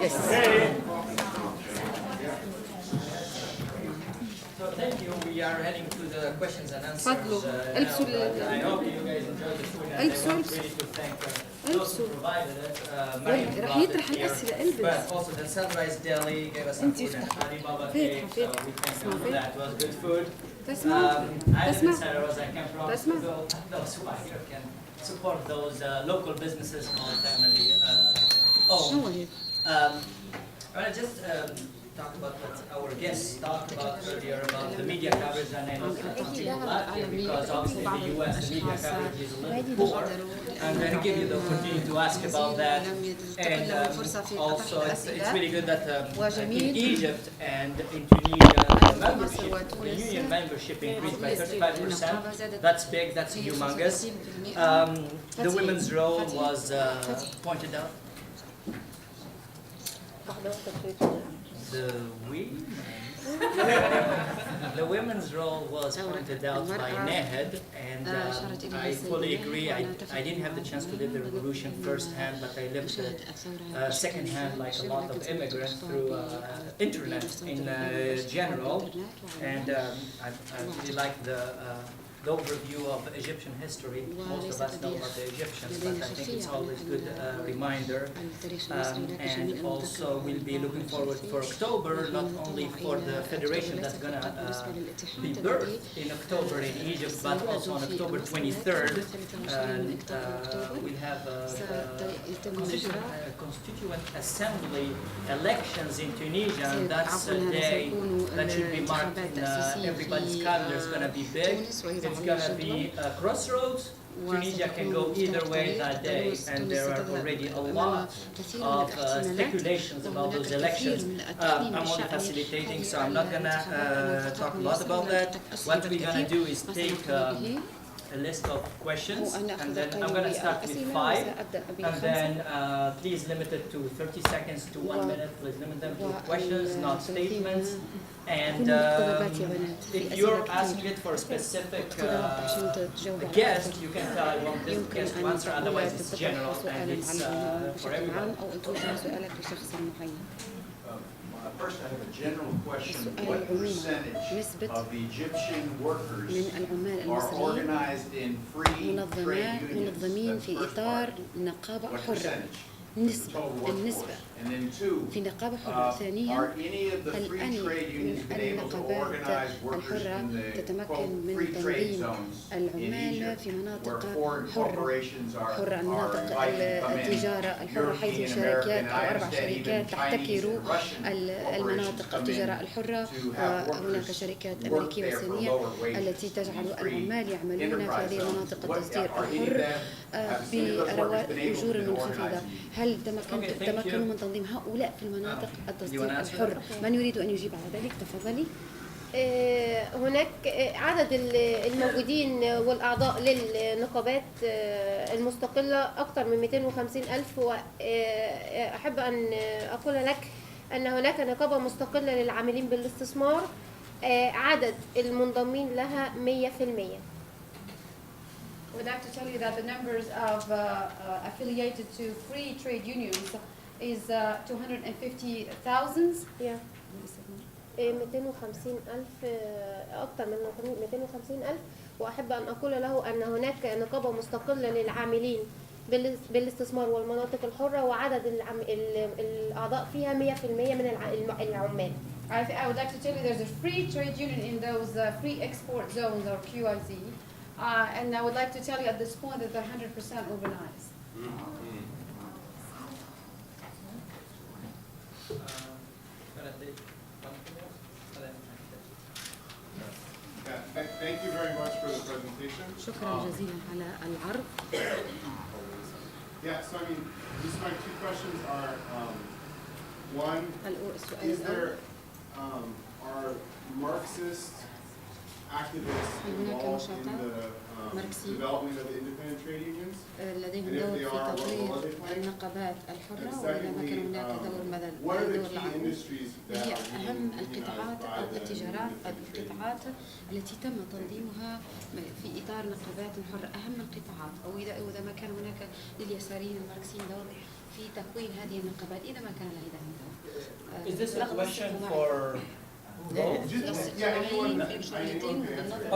Yes. So thank you. We are heading to the questions and answers تفضلوا. now. البسوا I hope you guys enjoyed the food and I البسوا. want really to thank those who provided it. Mariam راح brought it يطرح here. الأسئلة البس. But also the Sunrise Deli gave us some food and Alibaba cake, so we thank them for that. It was good food. تسمع I live in تسمع Santa Rosa. I came from تسمع. those who are here can support those local businesses and family شنو owned. هيك؟ I want to just talk about what our guests talked about earlier about the media coverage, and I know some people laugh here because obviously in the U.S. the media coverage is a little poor. I'm going to give you the opportunity to ask about that, and also it's really good that in Egypt and in Tunisia the union membership increased by 35%. That's big, that's humongous. The women's role was pointed out. The women's role was pointed out by Nahed, and I fully agree. I didn't have the chance to live the revolution firsthand, but I lived it secondhand, like a lot of immigrants, through internet in general. And I really like the overview of Egyptian history. Most of us know about the Egyptians, but I think it's always a good reminder. And also we'll be looking forward for October, not only for the federation that's going to be birthed in October in Egypt, but also on October 23rd. And we'll have constituent assembly elections in Tunisia, and that's a day that should be marked in everybody's calendar. It's going to be big. It's going to be a crossroads. Tunisia can go either way that day, and there are already a lot of speculations about those elections. I'm only facilitating, so I'm not going to talk a lot about that. What we're going to do is take a list of questions, and then I'm going to start with 5, and then please limit it to 30 seconds to 1 minute. Please limit them to questions, not statements. And if you're asking it for a specific guest, you can tell I want this guest to answer, otherwise it's general and it's for everyone. First, I have a general question. What percentage of the Egyptian workers are organized in free trade unions? That's the first part. What percentage? النسبة And then two, في نقابة حرة. ثانيا are any of the هل free أني trade unions من been able to النقابات organize workers الحرة in the تتمكن quote من free trade تنظيم zones in العمال Egypt في where مناطق foreign حرة corporations are حرة مناطق invited to come in? التجارة الحرة حيث European, شركات American, أو I 4 understand even شركات Chinese تحتكر and Russian corporations المناطق come in التجارة الحرة to have وهناك workers شركات work أمريكية there for وصينية lower wages التي تجعل in free العمال يعملون في enterprise هذه zones. المناطق What التصدير are any of الحر them? Have any of those workers been able to بأجور be منخفضة. organized? هل Okay, thank تمكنوا you. من تنظيم هؤلاء في المناطق التصدير you wanna answer الحر؟ من يريد أن يجيب على ذلك تفضلي. هناك عدد الموجودين والأعضاء للنقابات المستقلة أكثر من 250 ألف، وأحب أن أقول لك أن هناك نقابة مستقلة للعاملين بالاستثمار عدد المنضمين لها 100%. We'd like to tell you that the numbers of affiliated to free trade unions is 250,000. 250 ألف، أكثر من 250 ألف. وأحب أن أقول له أن هناك نقابة مستقلة للعاملين بالاستثمار والمناطق الحرة، وعدد الأعضاء فيها 100% من العمال. I would like to tell you there's a free trade union in those free export zones or QIZ, and I would like to tell you at this point that they're 100% organized. Thank you very much for the presentation. شكرا جزيلا على العرض. Yeah, so I mean, just my two questions are, one, السؤال is الأول there, are Marxist activists هناك involved in نشاطات the ماركسية development of the independent trade unions? لديهم And if دور they في are, what تطوير role are they playing? النقابات And الحرة، وإذا ما secondly, كان هناك دور ماذا what are the دور key لعبوا؟ industries that هي are being أهم unionized القطاعات by أو the التجارات independent trade unions? القطاعات التي تم تنظيمها في إطار نقابات حرة. أهم القطاعات، أو إذا ما كان هناك لليساريين الماركسيين دور في تكوين هذه النقابات إذا ما كان لديها هدف. Is this a question for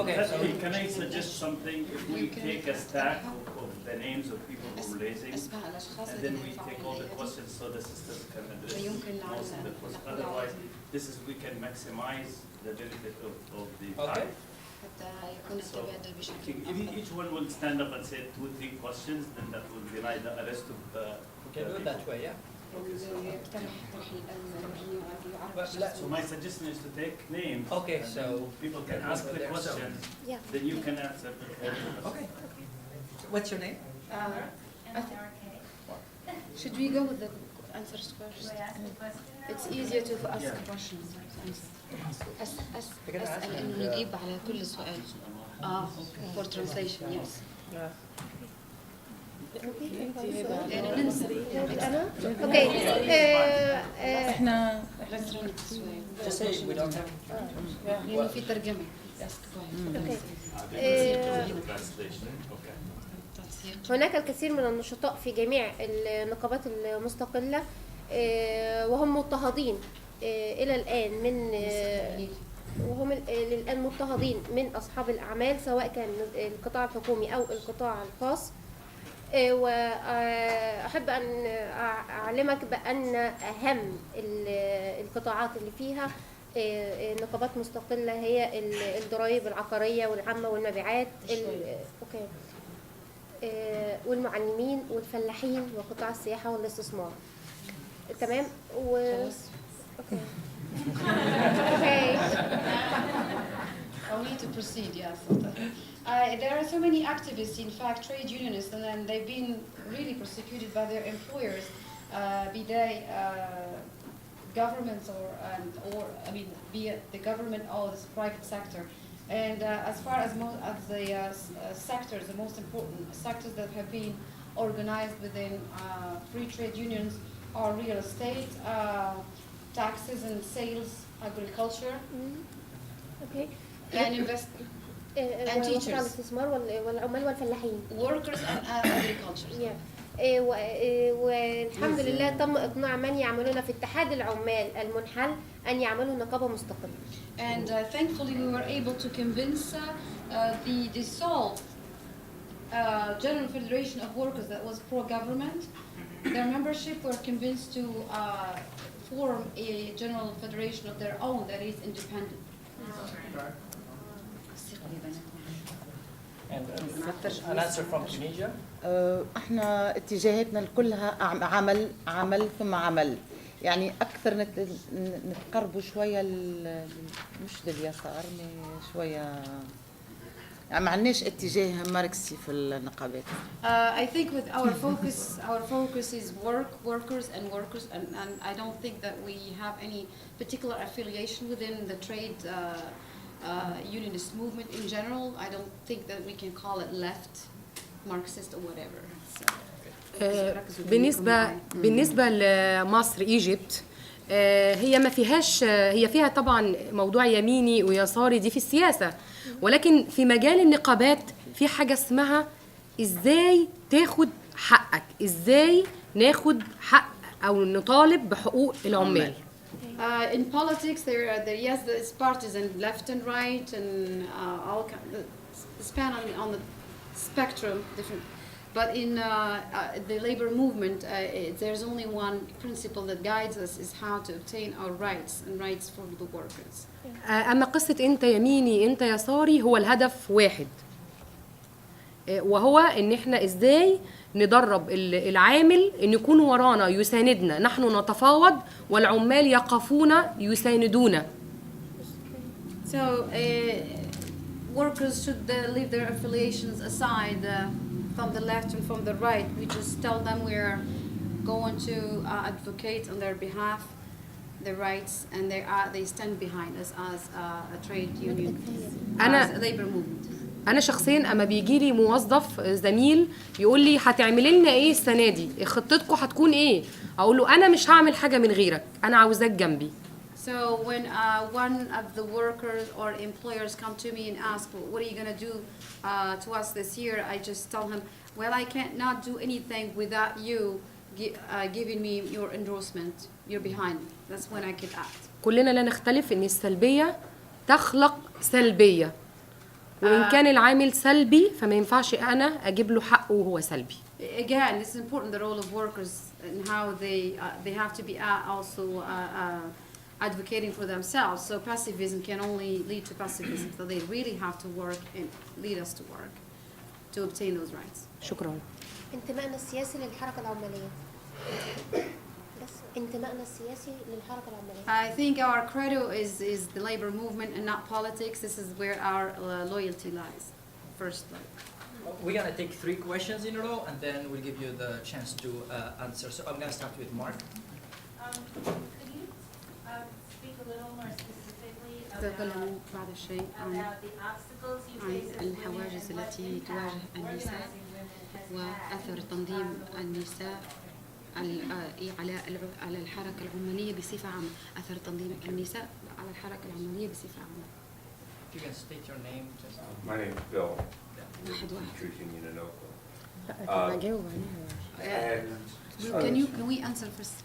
Okay, so Can I suggest something? If we take a stack of the names of people who are raising, أسماء الأشخاص and الذين then we يرفعون take all the أيديهم. questions so the system can address فيمكن most of the questions. لنا Otherwise, this is, we can maximize the benefit of the Okay. time. حتى يكون So, التبادل بشكل If أفضل. each one will stand up and say 2-3 questions, then that will deny the rest of the. we can do it that way, yeah. يقترح ترحيل أو But يعرف let's- So my suggestion is to take names. Okay, and so people can ask the there, so- questions, Yeah. then you can answer the questions. Okay. What's your name? Should we go with the answers first? It's easier to ask questions. You're gonna ask أسأل and, إنه نجيب على كل سؤال. For translation, yes. يعني ننسى. أنا؟ أوكي. احنا Let's run it this way. Just say we don't have. لأنه في ترجمة. أوكي. Translation, okay. هناك الكثير من النشطاء في جميع النقابات المستقلة وهم مضطهدين إلى الآن من وهم الآن مضطهدين من أصحاب الأعمال سواء كان القطاع الحكومي أو القطاع الخاص. وأحب أن أعلمك بأن أهم القطاعات اللي فيها نقابات مستقلة هي الضرائب العقارية والعامة والمبيعات أوكي والمعلمين والفلاحين وقطاع السياحة والاستثمار. تمام اوكي اوكي I need to proceed, yes. There are so many activists, in fact, trade unionists, and then they've been really persecuted by their employers, be they governments or I mean, be it the government or the private sector. And as far as the sectors, the most important sectors that have been organized within free trade unions are real estate, taxes and sales, agriculture, اوكي and investment. And teachers. وقطاع الاستثمار والعمال والفلاحين. Workers and agriculture. والحمد لله تم إقناع من يعملون في اتحاد العمال المنحل أن يعملوا نقابة مستقلة. And thankfully we were able to convince the dissolved General Federation of Workers that was pro-government. Their membership were convinced to form a General Federation of their own that is independent. And an answer from Tunisia. احنا اتجاهاتنا كلها عمل ثم عمل، يعني اكثر نتقربوا شويه مش لليسار شويه، يعني ما عندناش اتجاه ماركسي في النقابات. I think with our focus is workers, and I don't think that we have any particular affiliation within the trade unionist movement in general. I don't think that we can call it left, Marxist or whatever. بالنسبة لمصر ايجيبت هي ما فيهاش، هي فيها طبعا موضوع يميني ويساري دي في السياسة، ولكن في مجال النقابات في حاجة اسمها ازاي تاخد حقك، ازاي ناخد حق او نطالب بحقوق العمال. In politics, yes, there's partisan left and right, and all kind of span on the spectrum, different. But in the labor movement, there's only one principle that guides us: is how to obtain our rights and rights for the workers. اما قصة انت يميني انت يساري هو الهدف واحد، وهو ان احنا ازاي ندرب العامل ان يكون ورانا يساندنا، نحن نتفاوض والعمال يقفون يساندونا. So workers should leave their affiliations aside from the left and from the right. We just tell them we're going to advocate on their behalf their rights, and they stand behind us as a trade union, as a labor movement. انا شخصيا اما بيجي لي موظف زميل يقول لي هتعملي لنا ايه السنه دي، خطتكم هتكون ايه، اقول له انا مش هعمل حاجه من غيرك، انا عاوزاك جنبي. So when one of the workers or employers come to me and ask, what are you going to do to us this year, I just tell him, well, I can't not do anything without you giving me your endorsement, you're behind me. That's when I could act. كلنا لا نختلف ان السلبيه تخلق سلبيه، وان كان العامل سلبي فما ينفعش انا اجيب له حقه وهو سلبي. Again, it's important the role of workers and how they have to be also advocating for themselves. So passivism can only lead to passivism. So they really have to work and lead us to work to obtain those rights. شكرا. انتمائنا السياسي للحركة العمالية. بس انتمائنا السياسي للحركة العمالية. I think our credo is the labor movement and not politics. This is where our loyalty lies. First, We're gonna take 3 questions in a row, and then we'll give you the chance to answer. So I'm gonna start with Mark. Could you speak a little more specifically تكلموا بعض الشيء عن about the obstacles you face as women الحواجز and what التي impact تواجه النساء organizing women has had وأثر تنظيم النساء على الحركة العمالية بصفة عامة، أثر تنظيم النساء على الحركة العمالية بصفة عامة. If you can state your name. Just My name is Bill. واحد Truth Union in Oakland. لا اجاوب عليها. And Can we answer first?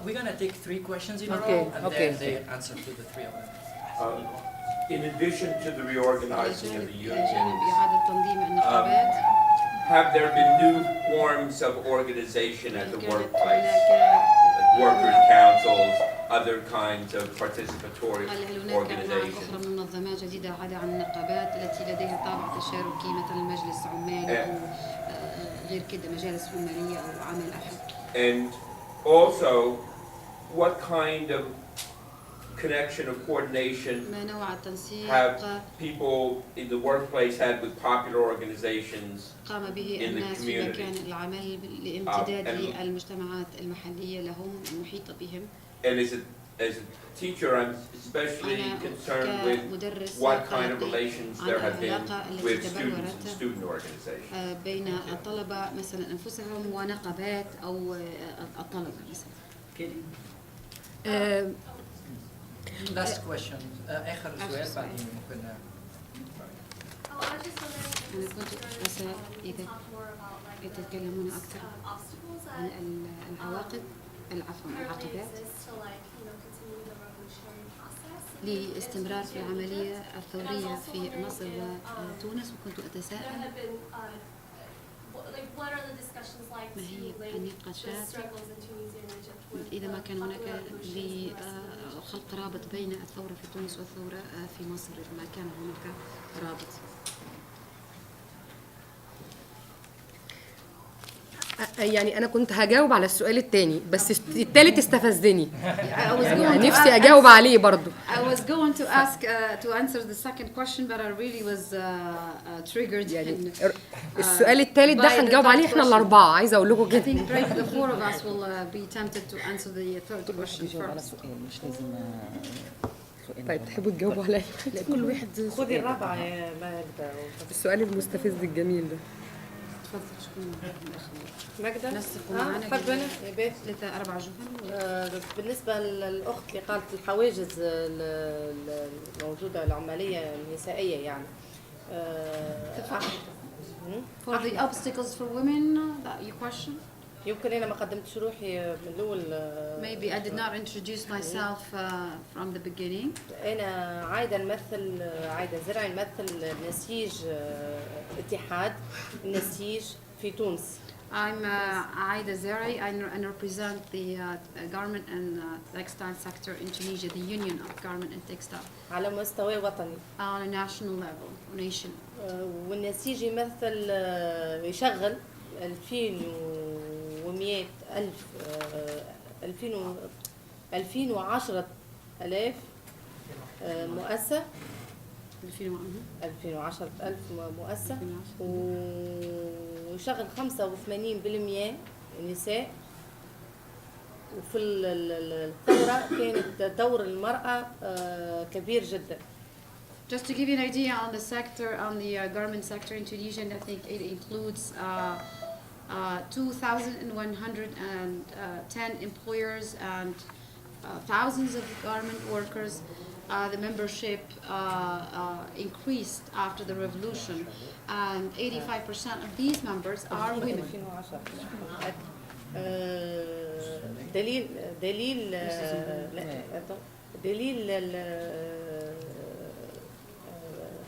we're gonna take 3 questions in a Okay, row, and okay. then they answer to the 3 of them. in addition to the reorganizing of the جانب unions, إعادة تنظيم النقابات have there been new forms of organization at the كانت workplace? هناك Like workers' councils, other kinds of participatory هل هناك أنواع organizations? أخرى من المنظمات جديدة عدا عن النقابات التي لديها طابع تشاركي مثل مجلس عمال أو غير كده مجالس عمالية أو عمل أحد؟ And also, what kind of connection or coordination ما نوع التنسيق have people in the workplace had with popular organizations? قام به in the الناس في community. مكان العمل لامتداد and- للمجتمعات المحلية لهم المحيطة بهم. And as a teacher, I'm especially أنا concerned with كمدرس what kind of قلقي relations عن there have been العلاقة التي with students and تبلورت student organizations. بين الطلبة مثلا أنفسهم ونقابات أو الطلبة مثلا. Last question. آخر سؤال بعدين ممكن. Oh, I was just wondering أنا if كنت you أسأل إذا talk more about like يتكلمون the أكثر obstacles عن that العواقب عفوا currently العقبات exist to like continue the revolutionary process. لاستمرار في العملية الثورية في مصر وتونس، وكنت There أتساءل have been like what are the discussions like ما هي to link the النقاشات struggles in Tunisia and Egypt with إذا ما the كان هناك popular revolution in the rest of the world? لخلق رابط بين الثورة في تونس والثورة في مصر، إذا ما كان هناك رابط. يعني انا كنت هجاوب على السؤال التاني بس التالت استفزني، I was يعني going to نفسي اجاوب عليه برضو. I was going to ask to answer the second question, but I really was triggered. يعني and, السؤال التالت by ده the هنجاوب عليه third احنا question. الاربعه، عايزه اقول لكم I كده. think probably the four of us will be tempted to answer the third question يجاوب على first. سؤال مش لازم سؤال. طيب تحبوا تجاوبوا عليا؟ لا كل واحد خذي الرابعة يا ماجدة. السؤال المستفز الجميل ده. تفضل شكون ماجدة؟ نسقوا معنا تحب أنا يا بيت. 3-4 جمل. بالنسبة للأخت اللي قالت الحواجز الموجودة العمالية النسائية يعني. For the obstacles for women, that your question? يمكن أنا ما قدمتش روحي من الأول. Maybe I did not introduce myself from the beginning. أنا عايدة نمثل عايدة زرعي نمثل نسيج اتحاد النسيج في تونس. I'm Aida Zeri. I represent the garment and textile sector in Tunisia, the Union of Garment and Textile. على مستوى وطني. On a national level, nation. والنسيج يمثل يشغل 2100 ألف 2010 ألاف مؤسسة. 2010 ألف مؤسسة ويشغل 85% نساء. وفي الثورة كانت دور المرأة كبير جدا. Just to give you an idea on the sector, on the garment sector in Tunisia, I think it includes 2,110 employers and thousands of garment workers. The membership increased after the revolution, and 85% of these members are women. دليل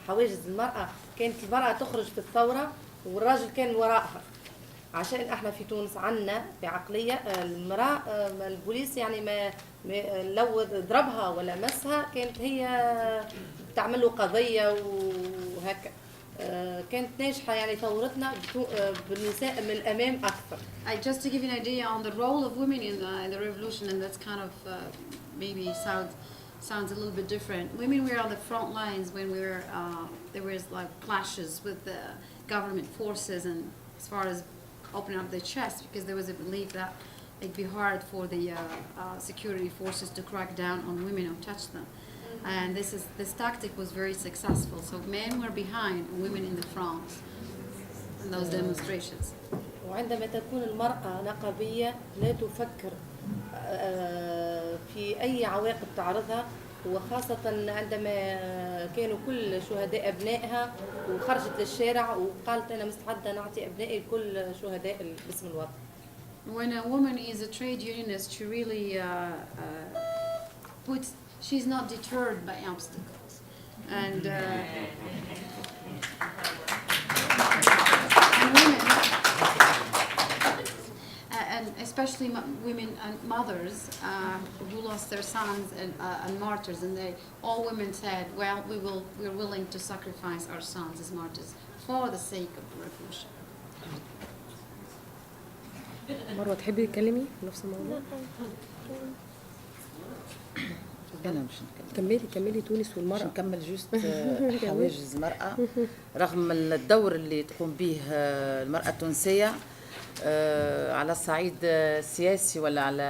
حواجز المرأة، كانت المرأة تخرج في الثورة والراجل كان وراءها. عشان احنا في تونس عنا بعقلية المرأة البوليس يعني ما لو ضربها ولا مسها كانت هي بتعمل له قضية وهكا. كانت ناجحة يعني ثورتنا بالنساء من الأمام أكثر. Just to give you an idea on the role of women in the revolution, and that's kind of maybe sounds a little bit different. Women were on the front lines when there was like clashes with the government forces, and as far as opening up their chest, because there was a belief that it'd be hard for the security forces to crack down on women who touch them. And this tactic was very successful. So men were behind, women in the front in those demonstrations. وعندما تكون المرأة نقابية لا تفكر في أي عواقب تعرضها، وخاصة عندما كانوا كل شهداء أبنائها وخرجت للشارع وقالت أنا مستعدة نعطي أبنائي لكل شهداء باسم الوطن. When a woman is a trade unionist, she really she's not deterred by obstacles. And women, and especially women and mothers who lost their sons and martyrs, and all women said, well, we're willing to sacrifice our sons as martyrs for the sake of the revolution. مروة تحبي تتكلمي نفس الموضوع؟ أنا مش نكمل. كملي تونس والمرأة. نكمل جوست حواجز المرأة رغم الدور اللي تقوم به المرأة التونسية على الصعيد السياسي ولا على